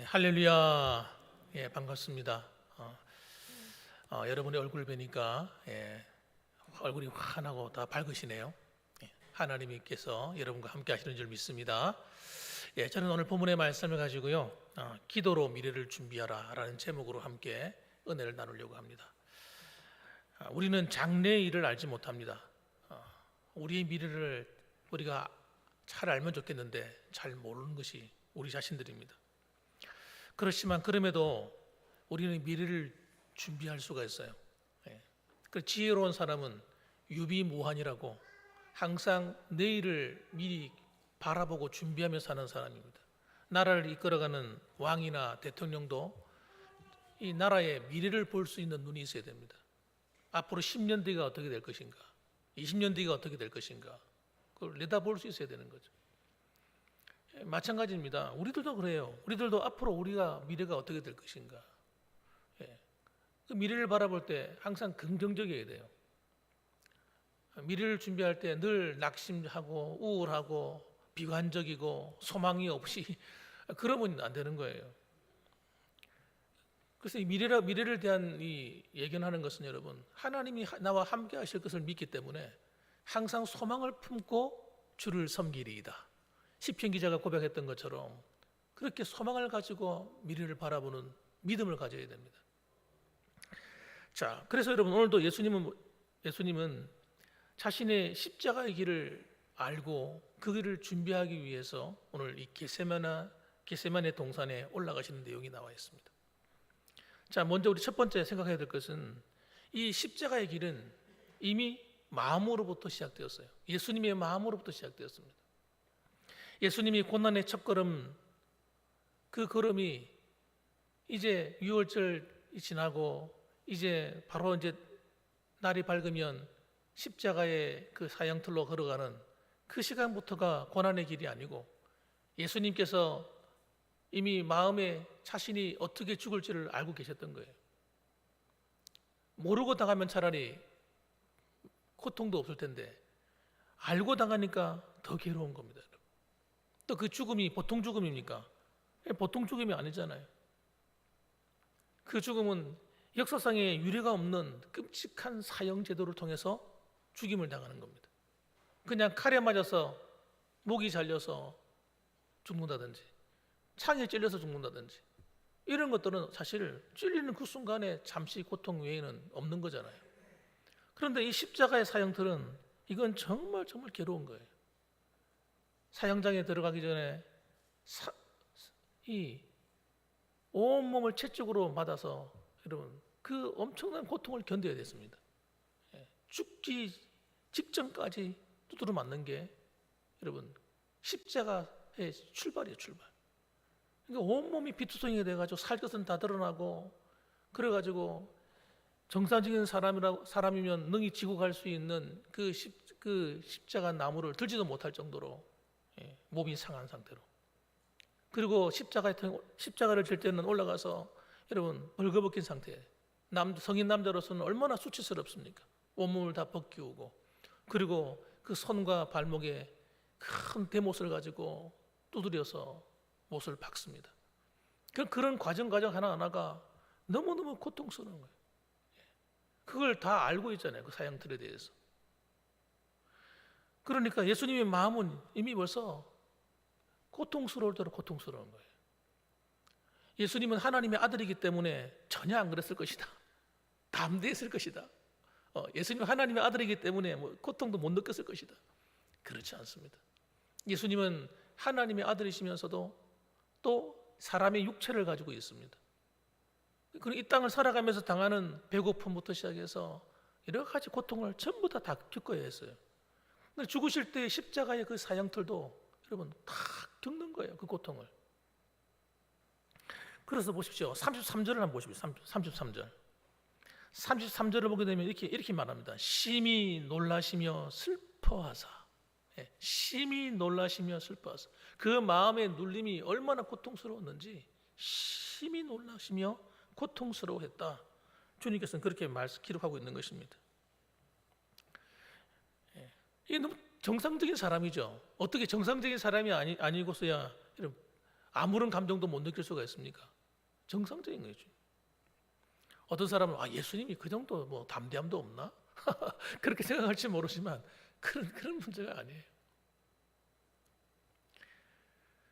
네, 할렐루야. 예, 반갑습니다. 여러분의 얼굴 뵈니까 얼굴이 환하고 다 밝으시네요. 하나님께서 여러분과 함께 하시는 줄 믿습니다. 저는 오늘 본문의 말씀을 가지고요, 기도로 미래를 준비하라 라는 제목으로 함께 은혜를 나누려고 합니다. 우리는 장래의 일을 알지 못합니다. 우리의 미래를 우리가 잘 알면 좋겠는데 잘 모르는 것이 우리 자신들입니다. 그렇지만 그럼에도 우리는 미래를 준비할 수가 있어요. 그 지혜로운 사람은 유비무환이라고 항상 내일을 미리 바라보고 준비하며 사는 사람입니다. 나라를 이끌어가는 왕이나 대통령도 이 나라의 미래를 볼 수 있는 눈이 있어야 됩니다. 앞으로 10년 뒤가 어떻게 될 것인가, 20년 뒤가 어떻게 될 것인가, 그걸 내다볼 수 있어야 되는 거죠. 마찬가지입니다. 우리들도 그래요. 우리들도 앞으로 우리가 미래가 어떻게 될 것인가, 그 미래를 바라볼 때 항상 긍정적이어야 돼요. 미래를 준비할 때 늘 낙심하고 우울하고 비관적이고 소망이 없이 그러면 안 되는 거예요. 그래서 이 미래를 대한 이 예견하는 것은 여러분, 하나님이 나와 함께 하실 것을 믿기 때문에 항상 소망을 품고 주를 섬기리이다. 시편 기자가 고백했던 것처럼 그렇게 소망을 가지고 미래를 바라보는 믿음을 가져야 됩니다. 자, 그래서 여러분, 오늘도 예수님은 자신의 십자가의 길을 알고 그 길을 준비하기 위해서 오늘 이 겟세마네 동산에 올라가시는 내용이 나와 있습니다. 자, 먼저 우리 첫 번째 생각해야 될 것은 이 십자가의 길은 이미 마음으로부터 시작되었어요. 예수님의 마음으로부터 시작되었습니다. 예수님이 고난의 첫걸음, 그 걸음이 이제 유월절이 지나고 이제 바로 이제 날이 밝으면 십자가의 그 사형틀로 걸어가는 그 시간부터가 고난의 길이 아니고, 예수님께서 이미 마음에 자신이 어떻게 죽을지를 알고 계셨던 거예요. 모르고 당하면 차라리 고통도 없을 텐데 알고 당하니까 더 괴로운 겁니다. 또 그 죽음이 보통 죽음입니까? 보통 죽음이 아니잖아요. 그 죽음은 역사상에 유례가 없는 끔찍한 사형 제도를 통해서 죽임을 당하는 겁니다. 그냥 칼에 맞아서 목이 잘려서 죽는다든지 창에 찔려서 죽는다든지 이런 것들은 사실 찔리는 그 순간에 잠시 고통 외에는 없는 거잖아요. 그런데 이 십자가의 사형틀은 이건 정말 괴로운 거예요. 사형장에 들어가기 전에 이 온몸을 채찍으로 맞아서 여러분 그 엄청난 고통을 견뎌야 됐습니다. 죽기 직전까지 두드려 맞는 게 여러분 십자가의 출발이에요, 출발. 그러니까 온몸이 피투성이가 돼가지고 살갗은 다 드러나고, 그래가지고 정상적인 사람이면 능히 지고 갈 수 있는 그 십자가 나무를 들지도 못할 정도로 몸이 상한 상태로, 그리고 십자가를 질 때는 올라가서 여러분 벌거벗긴 상태, 성인 남자로서는 얼마나 수치스럽습니까? 온몸을 다 벗기우고, 그리고 그 손과 발목에 큰 대못을 가지고 두드려서 못을 박습니다. 그런 과정 하나하나가 너무너무 고통스러운 거예요. 그걸 다 알고 있잖아요, 그 사형틀에 대해서. 그러니까 예수님의 마음은 이미 벌써 고통스러울 대로 고통스러운 거예요. 예수님은 하나님의 아들이기 때문에 전혀 안 그랬을 것이다, 담대했을 것이다. 예수님은 하나님의 아들이기 때문에 고통도 못 느꼈을 것이다. 그렇지 않습니다. 예수님은 하나님의 아들이시면서도 또 사람의 육체를 가지고 있습니다. 그리고 이 땅을 살아가면서 당하는 배고픔부터 시작해서 여러 가지 고통을 전부 다 겪어야 했어요. 죽으실 때 십자가의 그 사형틀도 여러분 다 겪는 거예요, 그 고통을. 그래서 보십시오. 33절을 한번 보십시오. 33절을 보게 되면 이렇게 말합니다. 심히 놀라시며 슬퍼하사. 심히 놀라시며 슬퍼하사. 그 마음의 눌림이 얼마나 고통스러웠는지 심히 놀라시며 고통스러워했다. 주님께서는 그렇게 기록하고 있는 것입니다. 이게 너무 정상적인 사람이죠. 어떻게 정상적인 사람이 아니고서야 아무런 감정도 못 느낄 수가 있습니까? 정상적인 거죠. 어떤 사람은 예수님이 그 정도 뭐 담대함도 없나? 그렇게 생각할지 모르지만 그런 문제가 아니에요.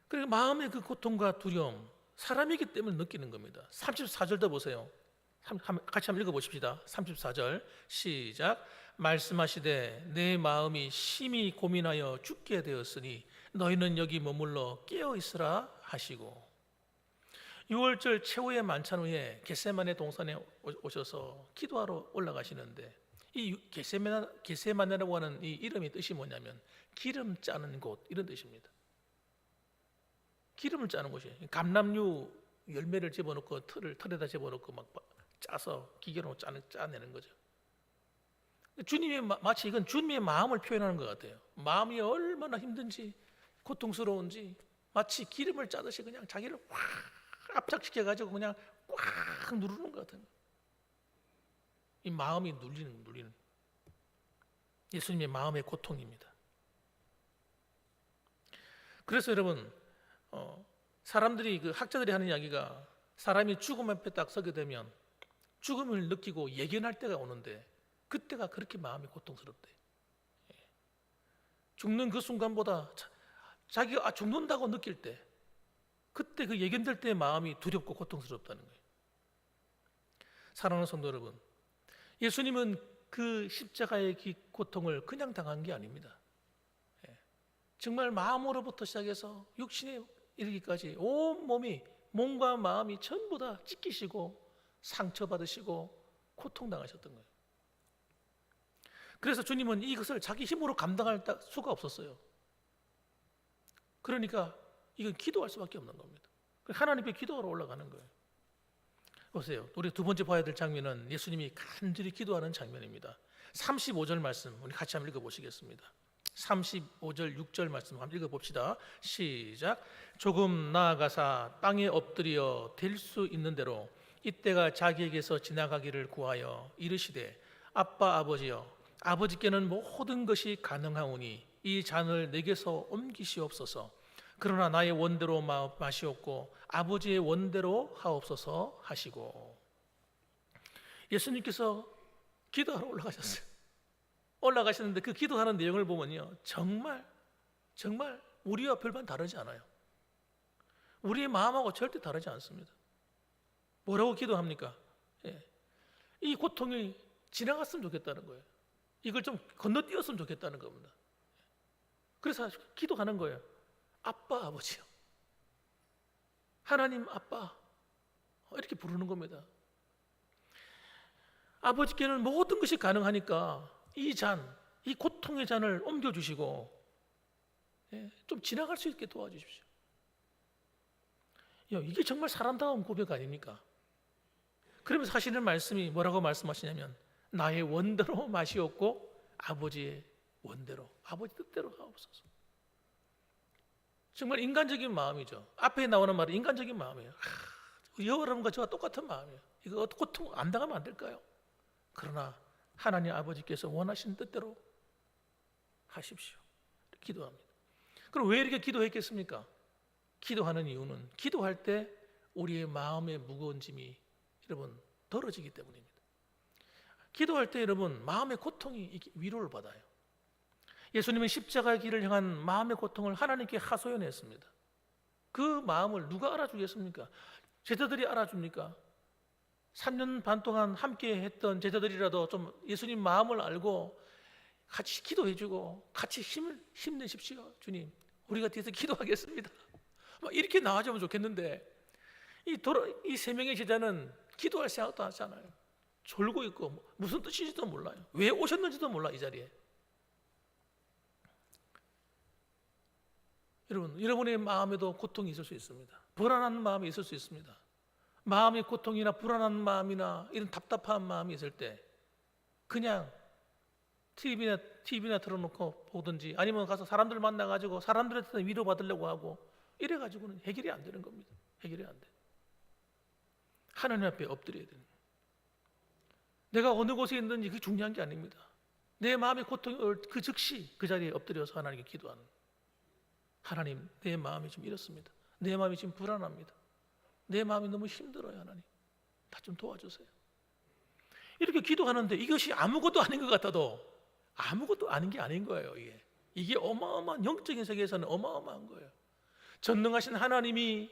그러니까 마음의 그 고통과 두려움, 사람이기 때문에 느끼는 겁니다. 34절도 보세요. 같이 한번 읽어보십시다. 34절 시작. 말씀하시되 내 마음이 심히 고민하여 죽게 되었으니 너희는 여기 머물러 깨어 있으라 하시고, 6월절 최후의 만찬 후에 겟세마네 동산에 오셔서 기도하러 올라가시는데, 이 겟세마네라고 하는 이 이름의 뜻이 뭐냐면 기름 짜는 곳, 이런 뜻입니다. 기름을 짜는 곳이에요. 감람류 열매를 집어넣고 틀에다 집어넣고 막 짜서 기계로 짜내는 거죠. 주님의 마치 이건 주님의 마음을 표현하는 것 같아요. 마음이 얼마나 힘든지 고통스러운지 마치 기름을 짜듯이 그냥 자기를 확 압착시켜 가지고 그냥 꽉 누르는 것 같아요. 이 마음이 눌리는 예수님의 마음의 고통입니다. 그래서 여러분, 사람들이 그 학자들이 하는 이야기가, 사람이 죽음 앞에 딱 서게 되면 죽음을 느끼고 예견할 때가 오는데 그때가 그렇게 마음이 고통스럽대. 죽는 그 순간보다 자기가 죽는다고 느낄 때, 그때 그 예견될 때 마음이 두렵고 고통스럽다는 거예요. 사랑하는 성도 여러분, 예수님은 그 십자가의 고통을 그냥 당한 게 아닙니다. 정말 마음으로부터 시작해서 육신에 이르기까지 온 몸과 마음이 전부 다 찢기시고 상처받으시고 고통당하셨던 거예요. 그래서 주님은 이것을 자기 힘으로 감당할 수가 없었어요. 그러니까 이건 기도할 수밖에 없는 겁니다. 하나님께 기도하러 올라가는 거예요. 보세요. 우리 두 번째 봐야 될 장면은 예수님이 간절히 기도하는 장면입니다. 35절 말씀 우리 같이 한번 읽어보시겠습니다. 35절 6절 말씀 한번 읽어봅시다. 시작. 조금 나아가사 땅에 엎드려 될 수 있는 대로 이때가 자기에게서 지나가기를 구하여 이르시되 아빠 아버지여, 아버지께는 모든 것이 가능하오니 이 잔을 내게서 옮기시옵소서. 그러나 나의 원대로 마시옵고 아버지의 원대로 하옵소서 하시고, 예수님께서 기도하러 올라가시는데 그 기도하는 내용을 보면요, 정말 우리와 별반 다르지 않아요. 우리의 마음하고 절대 다르지 않습니다. 뭐라고 기도합니까? 이 고통이 지나갔으면 좋겠다는 거예요. 이걸 좀 건너뛰었으면 좋겠다는 겁니다. 그래서 기도하는 거예요. 아빠 아버지요, 하나님 아빠, 이렇게 부르는 겁니다. 아버지께는 모든 것이 가능하니까 이 고통의 잔을 옮겨주시고 좀 지나갈 수 있게 도와주십시오. 이게 정말 사람다운 고백 아닙니까? 그러면서 하시는 말씀이 뭐라고 말씀하시냐면 나의 원대로 마시옵고 아버지의 원대로, 아버지 뜻대로 하옵소서. 정말 인간적인 마음이죠. 앞에 나오는 말은 인간적인 마음이에요. 여러분과 저와 똑같은 마음이에요. 이거 고통 안 당하면 안 될까요? 그러나 하나님 아버지께서 원하시는 뜻대로 하십시오. 기도합니다. 그럼 왜 이렇게 기도했겠습니까? 기도하는 이유는 기도할 때 우리의 마음의 무거운 짐이 여러분 덜어지기 때문입니다. 기도할 때 여러분 마음의 고통이 위로를 받아요. 예수님은 십자가의 길을 향한 마음의 고통을 하나님께 하소연했습니다. 그 마음을 누가 알아주겠습니까? 제자들이 알아줍니까? 3년 반 동안 함께 했던 제자들이라도 좀 예수님 마음을 알고 같이 기도해주고 같이 힘내십시오. 주님, 우리가 뒤에서 기도하겠습니다. 이렇게 나와주면 좋겠는데 이 세 명의 제자는 기도할 생각도 하지 않아요. 졸고 있고 무슨 뜻인지도 몰라요. 왜 오셨는지도 몰라. 이 자리에 여러분의 마음에도 고통이 있을 수 있습니다. 불안한 마음이 있을 수 있습니다. 마음의 고통이나 불안한 마음이나 이런 답답한 마음이 있을 때 그냥 TV나 틀어놓고 보든지 아니면 가서 사람들 만나가지고 사람들한테 위로받으려고 하고 이래가지고는 해결이 안 되는 겁니다. 해결이 안 돼. 하나님 앞에 엎드려야 되는 거예요. 내가 어느 곳에 있는지 그게 중요한 게 아닙니다. 내 마음의 고통이 올 그 즉시 그 자리에 엎드려서 하나님께 기도하는 거예요. 하나님, 내 마음이 좀 이렇습니다. 내 마음이 지금 불안합니다. 내 마음이 너무 힘들어요. 하나님, 다 좀 도와주세요. 이렇게 기도하는데 이것이 아무것도 아닌 것 같아도 아무것도 아닌 게 아닌 거예요. 이게 어마어마한, 영적인 세계에서는 어마어마한 거예요. 전능하신 하나님이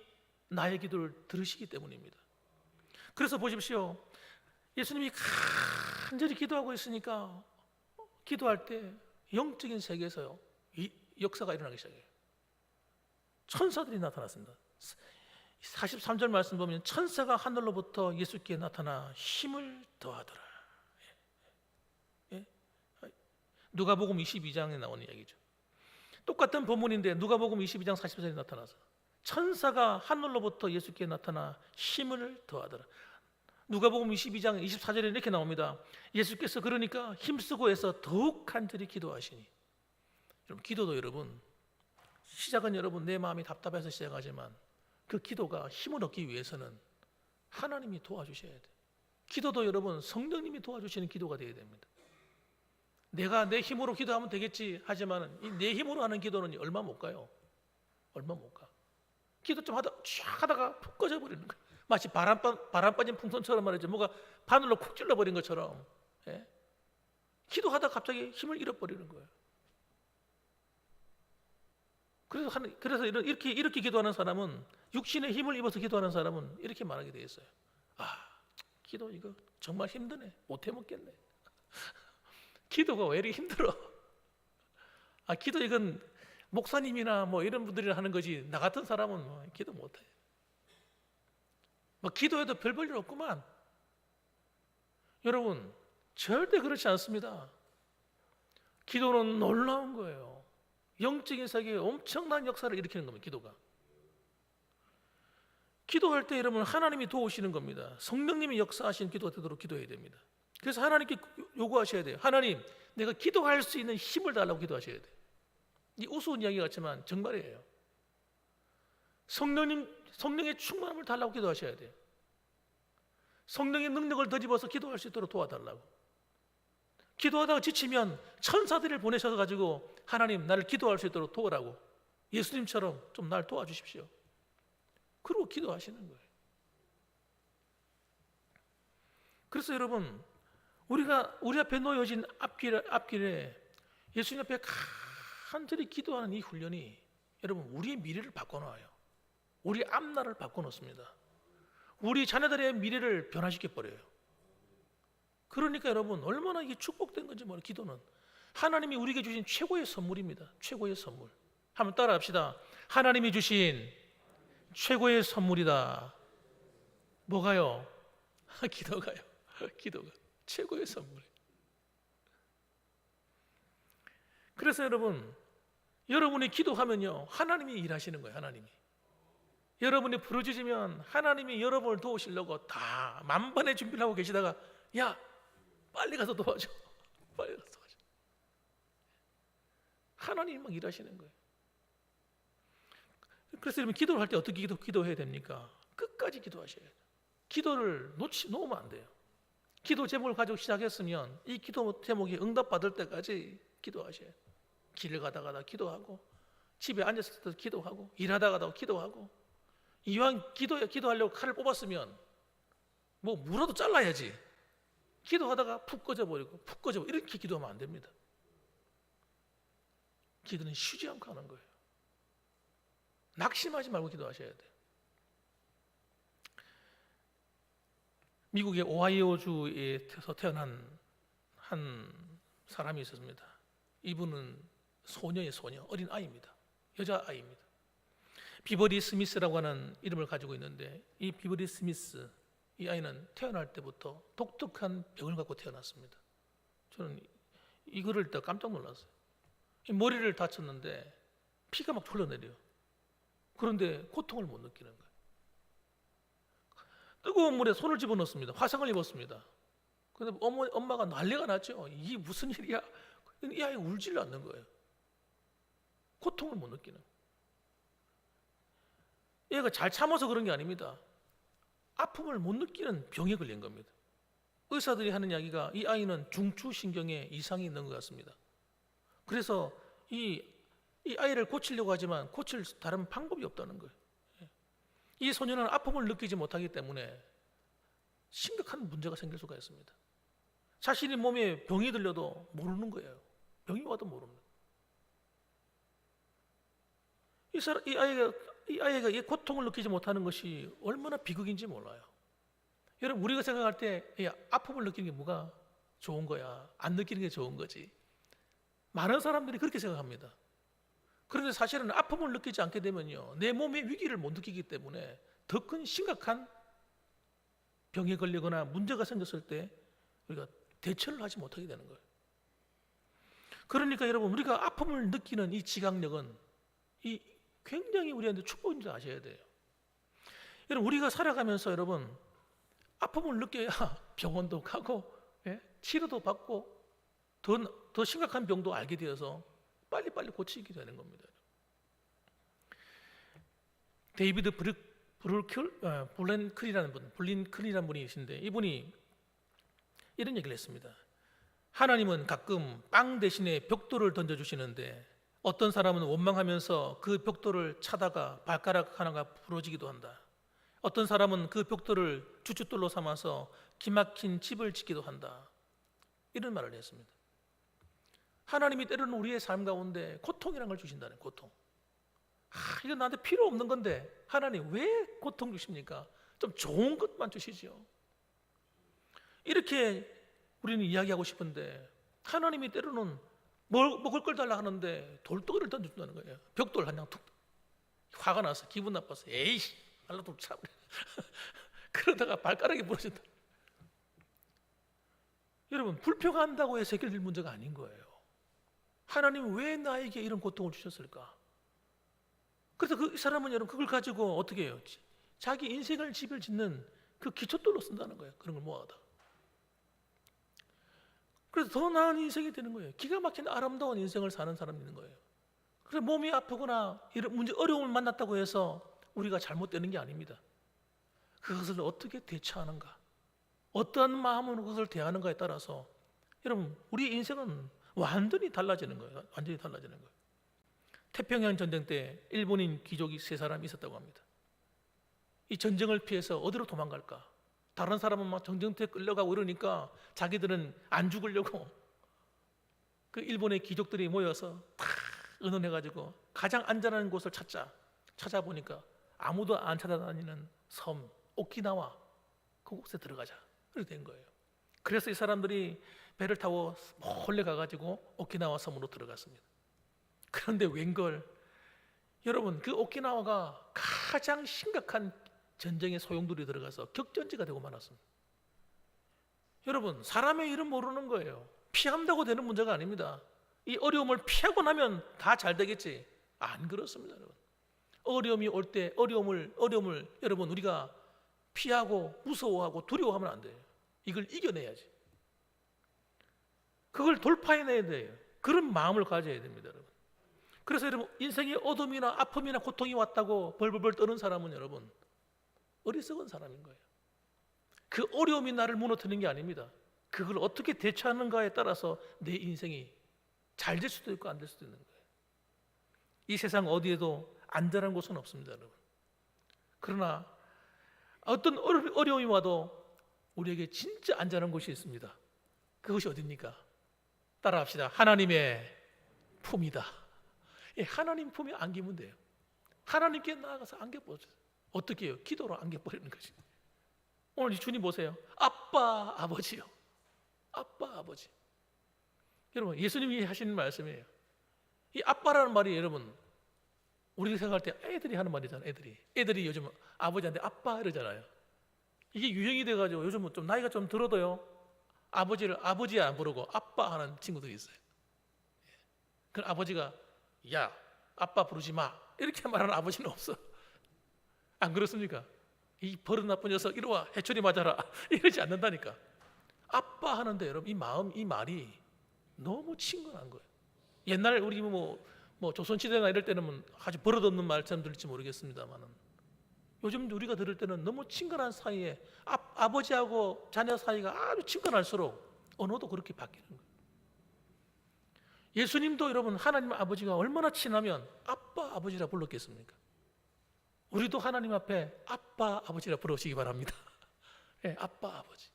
나의 기도를 들으시기 때문입니다. 그래서 보십시오. 예수님이 간절히 기도하고 있으니까 기도할 때 영적인 세계에서요, 이 역사가 일어나기 시작해요. 천사들이 나타났습니다. 43절 말씀 보면 천사가 하늘로부터 예수께 나타나 힘을 더하더라. 누가복음 22장에 나오는 이야기죠. 똑같은 본문인데 누가복음 22장 40절에 나타나서 천사가 하늘로부터 예수께 나타나 힘을 더하더라. 누가복음 22장 24절에 이렇게 나옵니다. 예수께서 그러니까 힘쓰고 해서 더욱 간절히 기도하시니. 여러분, 기도도 여러분, 시작은 여러분 내 마음이 답답해서 시작하지만 그 기도가 힘을 얻기 위해서는 하나님이 도와주셔야 돼요. 기도도 여러분 성령님이 도와주시는 기도가 되어야 됩니다. 내가 내 힘으로 기도하면 되겠지 하지만 내 힘으로 하는 기도는 얼마 못 가요. 얼마 못 가. 기도 좀 하다가 푹 꺼져버리는 거예요. 마치 바람 빠진 풍선처럼 말이죠. 뭐가 바늘로 쿡 찔러버린 것처럼. 기도하다가 갑자기 힘을 잃어버리는 거예요. 그래서 이렇게 기도하는 사람은, 육신의 힘을 입어서 기도하는 사람은 이렇게 말하게 돼 있어요. 기도 이거 정말 힘드네. 못 해먹겠네. 기도가 왜 이렇게 힘들어? 기도 이건 목사님이나 뭐 이런 분들이 하는 거지 나 같은 사람은 기도 못해. 기도해도 별 볼 일 없구만. 여러분, 절대 그렇지 않습니다. 기도는 놀라운 거예요. 영적인 세계에 엄청난 역사를 일으키는 겁니다. 기도가. 기도할 때 여러분 하나님이 도우시는 겁니다. 성령님이 역사하신 기도가 되도록 기도해야 됩니다. 그래서 하나님께 요구하셔야 돼요. 하나님, 내가 기도할 수 있는 힘을 달라고 기도하셔야 돼요. 이 우스운 이야기 같지만 정말이에요. 성령의 충만함을 달라고 기도하셔야 돼요. 성령의 능력을 덧입어서 기도할 수 있도록 도와달라고. 기도하다가 지치면 천사들을 보내셔서 가지고 하나님, 나를 기도할 수 있도록 도우라고. 예수님처럼 좀 날 도와주십시오. 그러고 기도하시는 거예요. 그래서 여러분, 우리 앞에 놓여진 앞길에 예수님 앞에 간절히 기도하는 이 훈련이 여러분 우리의 미래를 바꿔놔요. 우리 앞날을 바꿔놓습니다. 우리 자녀들의 미래를 변화시켜 버려요. 그러니까 여러분 얼마나 이게 축복된 건지 몰라요. 기도는 하나님이 우리에게 주신 최고의 선물입니다. 최고의 선물. 한번 따라합시다. 하나님이 주신 최고의 선물이다. 뭐가요? 기도가요. 기도가 최고의 선물. 그래서 여러분이 기도하면요 하나님이 일하시는 거예요. 하나님이 여러분이 부르짖으면 하나님이 여러분을 도우시려고 다 만반의 준비를 하고 계시다가 야 빨리 가서 도와줘. 빨리 가서 도와줘. 하나님이 막 일하시는 거예요. 그래서 여러분 기도를 할 때 어떻게 기도해야 됩니까? 끝까지 기도하셔야 돼요. 기도를 놓으면 안 돼요. 기도 제목을 가지고 시작했으면 이 기도 제목이 응답받을 때까지 기도하셔야 돼요. 길을 가다가도 기도하고 집에 앉았을 때도 기도하고 일하다가도 기도하고 이왕 기도하려고 칼을 뽑았으면 뭐 무라도 잘라야지. 기도하다가 푹 꺼져버리고 이렇게 기도하면 안 됩니다. 기도는 쉬지 않고 하는 거예요. 낙심하지 말고 기도하셔야 돼요. 미국의 오하이오주에서 태어난 한 사람이 있었습니다. 이분은 소녀의 소녀, 어린 아이입니다. 여자아이입니다. 비버리 스미스라고 하는 이름을 가지고 있는데 이 비버리 스미스, 이 아이는 태어날 때부터 독특한 병을 갖고 태어났습니다. 저는 이거를 듣다 깜짝 놀랐어요. 머리를 다쳤는데 피가 막 흘러내려요. 그런데 고통을 못 느끼는 거예요. 뜨거운 물에 손을 집어넣습니다. 화상을 입었습니다. 그런데 엄마가 난리가 났죠. 이게 무슨 일이야? 이 아이가 울지를 않는 거예요. 고통을 못 느끼는 거예요. 얘가 잘 참아서 그런 게 아닙니다. 아픔을 못 느끼는 병에 걸린 겁니다. 의사들이 하는 이야기가 이 아이는 중추신경에 이상이 있는 것 같습니다. 그래서 이 아이를 고치려고 하지만 고칠 다른 방법이 없다는 거예요. 이 소년은 아픔을 느끼지 못하기 때문에 심각한 문제가 생길 수가 있습니다. 자신의 몸에 병이 들려도 모르는 거예요. 병이 와도 모르는 거예요. 이 아이가 이 고통을 느끼지 못하는 것이 얼마나 비극인지 몰라요. 여러분, 우리가 생각할 때 아픔을 느끼는 게 뭐가 좋은 거야, 안 느끼는 게 좋은 거지, 많은 사람들이 그렇게 생각합니다. 그런데 사실은 아픔을 느끼지 않게 되면요, 내 몸의 위기를 못 느끼기 때문에 더 큰 심각한 병에 걸리거나 문제가 생겼을 때 우리가 대처를 하지 못하게 되는 거예요. 그러니까 여러분, 우리가 아픔을 느끼는 이 지각력은 이 굉장히 우리한테 축복인 줄 아셔야 돼요. 여러분, 우리가 살아가면서 여러분 아픔을 느껴야 병원도 가고 치료도 받고 더 심각한 병도 알게 되어서 빨리빨리 고치게 되는 겁니다. 데이비드 블린클이라는 분이 계신데, 이분이 이런 얘기를 했습니다. 하나님은 가끔 빵 대신에 벽돌을 던져주시는데 어떤 사람은 원망하면서 그 벽돌을 차다가 발가락 하나가 부러지기도 한다. 어떤 사람은 그 벽돌을 주춧돌로 삼아서 기막힌 집을 짓기도 한다. 이런 말을 했습니다. 하나님이 때로는 우리의 삶 가운데 고통이라는 걸 주신다는, 고통. 이건 나한테 필요 없는 건데 하나님 왜 고통 주십니까? 좀 좋은 것만 주시죠. 이렇게 우리는 이야기하고 싶은데, 하나님이 때로는 먹을 걸 달라 하는데 돌덩이를 던져준다는 거예요. 벽돌 한 장 툭. 화가 나서, 기분 나빠서, 에이 알라도 참 그러다가 발가락이 부러진다. 여러분, 불평 한다고 해서 해결될 문제가 아닌 거예요. 하나님 왜 나에게 이런 고통을 주셨을까? 그래서 그 사람은 여러분 그걸 가지고 어떻게 해요? 자기 인생을 집을 짓는 그 기초돌로 쓴다는 거예요. 그런 걸 모아다. 그래서 더 나은 인생이 되는 거예요. 기가 막힌 아름다운 인생을 사는 사람이 있는 거예요. 그래서 몸이 아프거나 이런 문제, 어려움을 만났다고 해서 우리가 잘못되는 게 아닙니다. 그것을 어떻게 대처하는가, 어떠한 마음으로 그것을 대하는가에 따라서 여러분 우리 인생은 완전히 달라지는 거예요. 완전히 달라지는 거예요. 태평양 전쟁 때 일본인 귀족이 3사람이 있었다고 합니다. 이 전쟁을 피해서 어디로 도망갈까? 다른 사람은 막 전쟁터에 끌려가고 이러니까 자기들은 안 죽으려고 그 일본의 귀족들이 모여서 다 의논해가지고 가장 안전한 곳을 찾아보니까 아무도 안 찾아다니는 섬 오키나와, 그곳에 들어가자, 그렇게 된 거예요. 그래서 이 사람들이 배를 타고 몰래 가가지고 오키나와 섬으로 들어갔습니다. 그런데 웬걸, 여러분 그 오키나와가 가장 심각한 전쟁의 소용돌이 들어가서 격전지가 되고 말았습니다. 여러분, 사람의 일은 모르는 거예요. 피한다고 되는 문제가 아닙니다. 이 어려움을 피하고 나면 다 잘 되겠지, 안 그렇습니다. 여러분, 어려움이 올 때 어려움을 여러분 우리가 피하고 무서워하고 두려워하면 안 돼요. 이걸 이겨내야지. 그걸 돌파해내야 돼요. 그런 마음을 가져야 됩니다, 여러분. 그래서 여러분, 인생에 어둠이나 아픔이나 고통이 왔다고 벌벌벌 떠는 사람은 여러분 어리석은 사람인 거예요. 그 어려움이 나를 무너뜨리는 게 아닙니다. 그걸 어떻게 대처하는가에 따라서 내 인생이 잘 될 수도 있고 안 될 수도 있는 거예요. 이 세상 어디에도 안전한 곳은 없습니다, 여러분. 그러나 어떤 어려움이 와도 우리에게 진짜 안전한 곳이 있습니다. 그것이 어디입니까? 따라합시다. 하나님의 품이다. 하나님 품에 안기면 돼요. 하나님께 나아가서 안겨보세요. 어떻게 해요? 기도로 안겨버리는 것이. 오늘 주님 보세요. 아빠, 아버지요. 아빠, 아버지. 여러분, 예수님이 하시는 말씀이에요. 이 아빠라는 말이 여러분 우리가 생각할 때 애들이 하는 말이잖아요. 애들이 요즘 아버지한테 아빠 이러잖아요. 이게 유행이 돼가지고 요즘은 좀 나이가 좀 들어도요, 아버지를 아버지 안 부르고 아빠 하는 친구들이 있어요. 그 아버지가 야 아빠 부르지 마 이렇게 말하는 아버지는 없어. 안 그렇습니까? 이 버릇 나쁜 녀석 이리 와 해초리 맞아라 이러지 않는다니까. 아빠 하는데 여러분 이 말이 너무 친근한 거예요. 옛날 우리 뭐 조선시대나 이럴 때는 아주 버릇없는 말처럼 들릴지 모르겠습니다만은 요즘 우리가 들을 때는 너무 친근한 사이에 아버지하고 자녀 사이가 아주 친근할수록 언어도 그렇게 바뀌는 거예요. 예수님도 여러분 하나님 아버지가 얼마나 친하면 아빠 아버지라 불렀겠습니까? 우리도 하나님 앞에 아빠, 아버지라 부르시기 바랍니다. 예, 아빠, 아버지.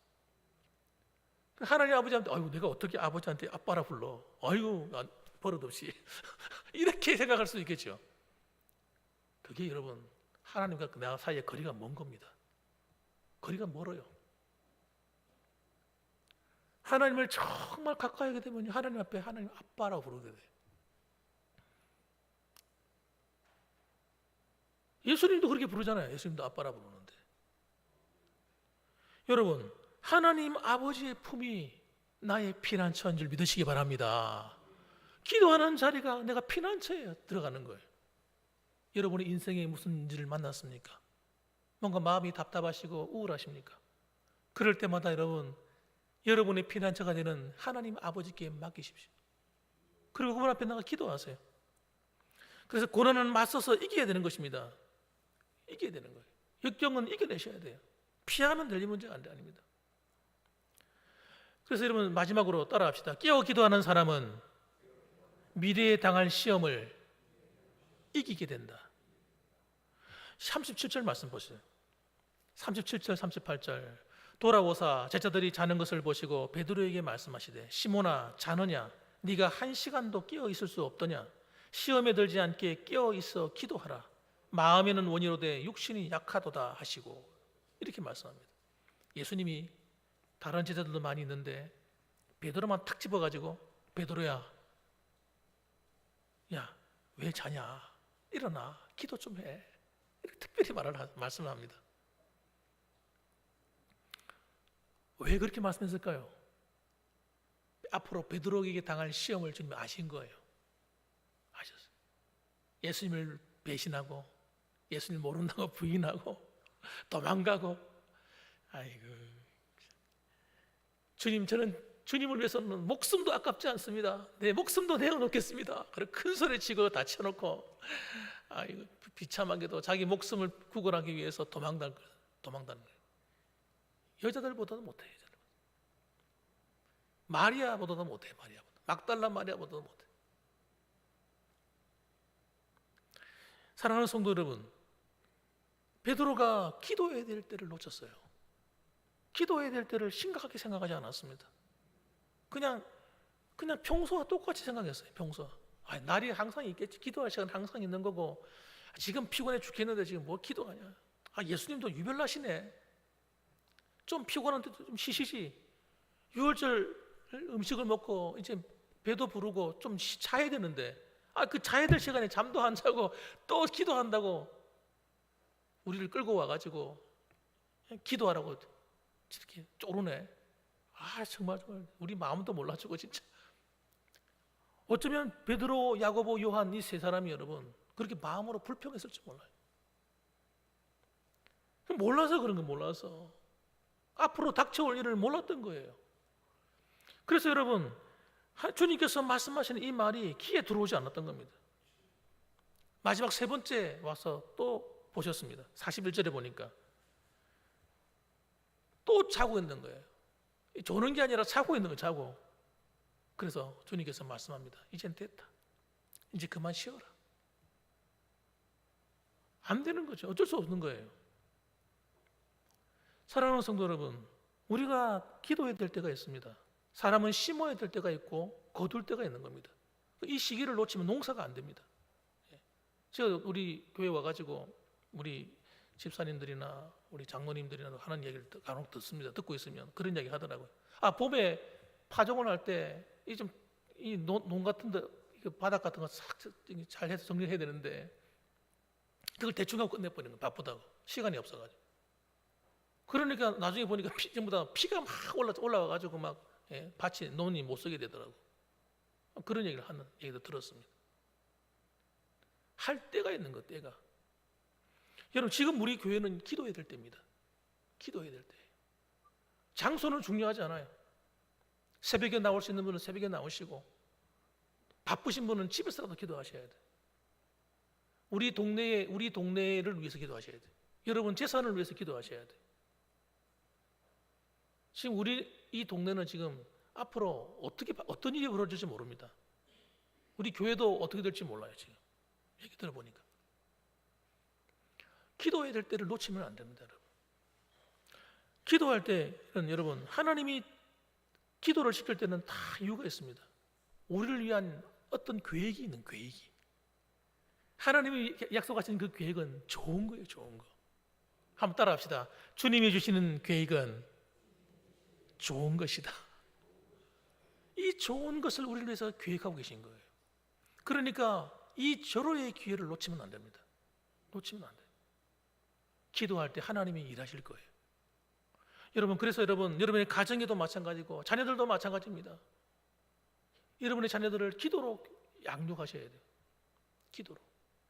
하나님 아버지한테 아이고 내가 어떻게 아버지한테 아빠라 불러? 아이고 버릇없이 이렇게 생각할 수 있겠죠. 그게 여러분 하나님과 나 사이에 거리가 먼 겁니다. 거리가 멀어요. 하나님을 정말 가까이 하게 되면 하나님 앞에 하나님 아빠라고 부르게 돼. 예수님도 그렇게 부르잖아요. 예수님도 아빠라 부르는데. 여러분 하나님 아버지의 품이 나의 피난처인 줄 믿으시기 바랍니다. 기도하는 자리가 내가 피난처에 들어가는 거예요. 여러분의 인생에 무슨 일을 만났습니까? 뭔가 마음이 답답하시고 우울하십니까? 그럴 때마다 여러분의 피난처가 되는 하나님 아버지께 맡기십시오. 그리고 그분 앞에 나가 기도하세요. 그래서 고난은 맞서서 이겨야 되는 것입니다. 이겨야 되는 거예요. 역경은 이겨내셔야 돼요. 피하면 될 문제가 아닙니다. 그래서 여러분 마지막으로 따라합시다. 깨어 기도하는 사람은 미래에 당할 시험을 이기게 된다. 37절 말씀 보세요. 37절 38절 돌아오사 제자들이 자는 것을 보시고 베드로에게 말씀하시되 시몬아 자느냐 네가 1시간도 깨어 있을 수 없더냐 시험에 들지 않게 깨어 있어 기도하라 마음에는 원이로되 육신이 약하도다 하시고 이렇게 말씀합니다. 예수님이 다른 제자들도 많이 있는데 베드로만 탁 집어가지고 베드로야 야 왜 자냐 일어나 기도 좀 해 이렇게 특별히 말씀을 합니다. 왜 그렇게 말씀했을까요? 앞으로 베드로에게 당할 시험을 주님이 아신 거예요. 아셨어요. 예수님을 배신하고 예수님 모른다고 부인하고 도망가고 아이고 주님 저는 주님을 위해서는 목숨도 아깝지 않습니다. 내 목숨도 내어놓겠습니다. 그리고 큰 소리 치고 다쳐놓고 아이고 비참하게도 자기 목숨을 구걸하기 위해서 도망다는 거예요. 여자들보다도 못해. 마리아보다도 못해. 막달라 마리아보다도 못해. 사랑하는 성도 여러분, 베드로가 기도해야 될 때를 놓쳤어요. 기도해야 될 때를 심각하게 생각하지 않았습니다. 그냥 평소와 똑같이 생각했어요. 평소와. 날이 항상 있겠지. 기도할 시간 항상 있는 거고. 지금 피곤해 죽겠는데 지금 뭐 기도하냐. 예수님도 유별나시네. 좀 피곤한데 좀 쉬시지. 6월절 음식을 먹고 이제 배도 부르고 좀 자야 되는데 그 자야 될 시간에 잠도 안 자고 또 기도한다고 우리를 끌고 와가지고 기도하라고 이렇게 쪼르네. 정말 우리 마음도 몰라주고 진짜. 어쩌면 베드로, 야고보, 요한 이 세 사람이 여러분 그렇게 마음으로 불평했을지 몰라요. 몰라서 그런 거 몰라서 앞으로 닥쳐올 일을 몰랐던 거예요. 그래서 여러분 주님께서 말씀하시는 이 말이 귀에 들어오지 않았던 겁니다. 마지막 세 번째 와서 또 보셨습니다. 41절에 보니까 또 자고 있는 거예요. 조는 게 아니라 자고 있는 거예요. 자고. 그래서 주님께서 말씀합니다. 이젠 됐다. 이제 그만 쉬어라. 안 되는 거죠. 어쩔 수 없는 거예요. 사랑하는 성도 여러분, 우리가 기도해야 될 때가 있습니다. 사람은 심어야 될 때가 있고 거둘 때가 있는 겁니다. 이 시기를 놓치면 농사가 안 됩니다. 제가 우리 교회 와가지고 우리 집사님들이나 우리 장로님들이나 하는 얘기를 간혹 듣습니다. 듣고 있으면 그런 얘기 하더라고요. 봄에 파종을 할 때 이 농 같은데 바닥 같은 거 싹 잘 해서 정리해야 되는데 그걸 대충 하고 끝내버리는 거예요. 바쁘다고 시간이 없어가지고. 그러니까 나중에 보니까 전부 다 피가 막 올라와가지고 막 밭이 논이 못 쓰게 되더라고. 그런 얘기를 하는 얘기도 들었습니다. 할 때가 있는 거 때가. 여러분 지금 우리 교회는 기도해야 될 때입니다. 기도해야 될 때. 장소는 중요하지 않아요. 새벽에 나올 수 있는 분은 새벽에 나오시고 바쁘신 분은 집에서라도 기도하셔야 돼요. 우리 동네를 위해서 기도하셔야 돼요. 여러분 재산을 위해서 기도하셔야 돼요. 지금 우리 이 동네는 지금 앞으로 어떤 일이 벌어질지 모릅니다. 우리 교회도 어떻게 될지 몰라요. 지금 얘기 들어보니까 기도해야 될 때를 놓치면 안 됩니다, 여러분. 기도할 때는 여러분, 하나님이 기도를 시킬 때는 다 이유가 있습니다. 우리를 위한 어떤 계획이 있는 계획이. 하나님이 약속하신 그 계획은 좋은 거예요, 좋은 거. 한번 따라합시다. 주님이 주시는 계획은 좋은 것이다. 이 좋은 것을 우리를 위해서 계획하고 계신 거예요. 그러니까 이 절호의 기회를 놓치면 안 됩니다. 놓치면 안 돼요. 기도할 때 하나님이 일하실 거예요. 여러분, 그래서 여러분의 가정에도 마찬가지고 자녀들도 마찬가지입니다. 여러분의 자녀들을 기도로 양육하셔야 돼요. 기도로.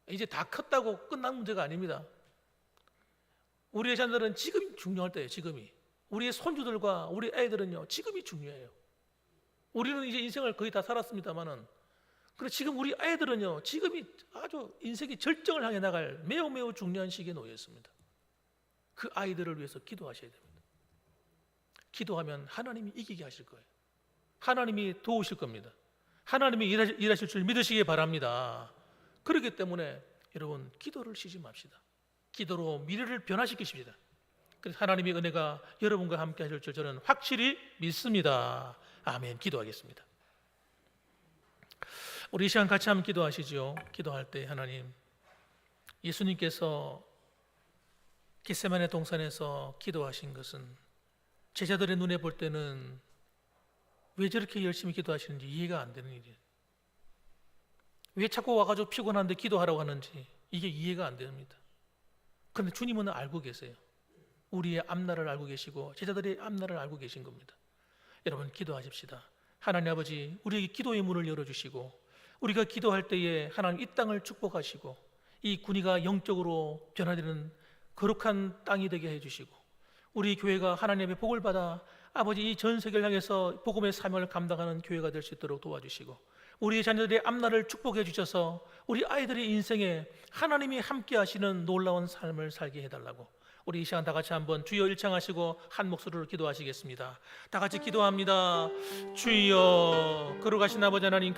이제 다 컸다고 끝난 문제가 아닙니다. 우리의 자녀들은 지금이 중요할 때예요. 지금이. 우리의 손주들과 우리 애들은요, 지금이 중요해요. 우리는 이제 인생을 거의 다 살았습니다만은, 그래 지금 우리 아이들은요, 지금이 아주 인생의 절정을 향해 나갈 매우 매우 중요한 시기에 놓여 있습니다. 그 아이들을 위해서 기도하셔야 됩니다. 기도하면 하나님이 이기게 하실 거예요. 하나님이 도우실 겁니다. 하나님이 일하실 줄 믿으시기 바랍니다. 그렇기 때문에 여러분, 기도를 쉬지 맙시다. 기도로 미래를 변화시키십니다. 그래서 하나님의 은혜가 여러분과 함께 하실 줄 저는 확실히 믿습니다. 아멘. 기도하겠습니다. 우리 이 시간 같이 한번 기도하시죠. 기도할 때 하나님, 예수님께서 겟세마네 동산에서 기도하신 것은 제자들의 눈에 볼 때는 왜 저렇게 열심히 기도하시는지 이해가 안 되는 일이에요. 왜 자꾸 와가지고 피곤한데 기도하라고 하는지 이게 이해가 안 됩니다. 그런데 주님은 알고 계세요. 우리의 앞날을 알고 계시고 제자들의 앞날을 알고 계신 겁니다. 여러분, 기도하십시다. 하나님 아버지, 우리에게 기도의 문을 열어주시고 우리가 기도할 때에 하나님 이 땅을 축복하시고 이 군위가 영적으로 변화되는 거룩한 땅이 되게 해주시고 우리 교회가 하나님의 복을 받아 아버지 이 전 세계를 향해서 복음의 사명을 감당하는 교회가 될 수 있도록 도와주시고 우리 자녀들의 앞날을 축복해 주셔서 우리 아이들의 인생에 하나님이 함께 하시는 놀라운 삶을 살게 해달라고 우리 이 시간 다 같이 한번 주여 일창하시고 한 목소리로 기도하시겠습니다. 다 같이 기도합니다. 주여, 거룩하신 아버지 하나님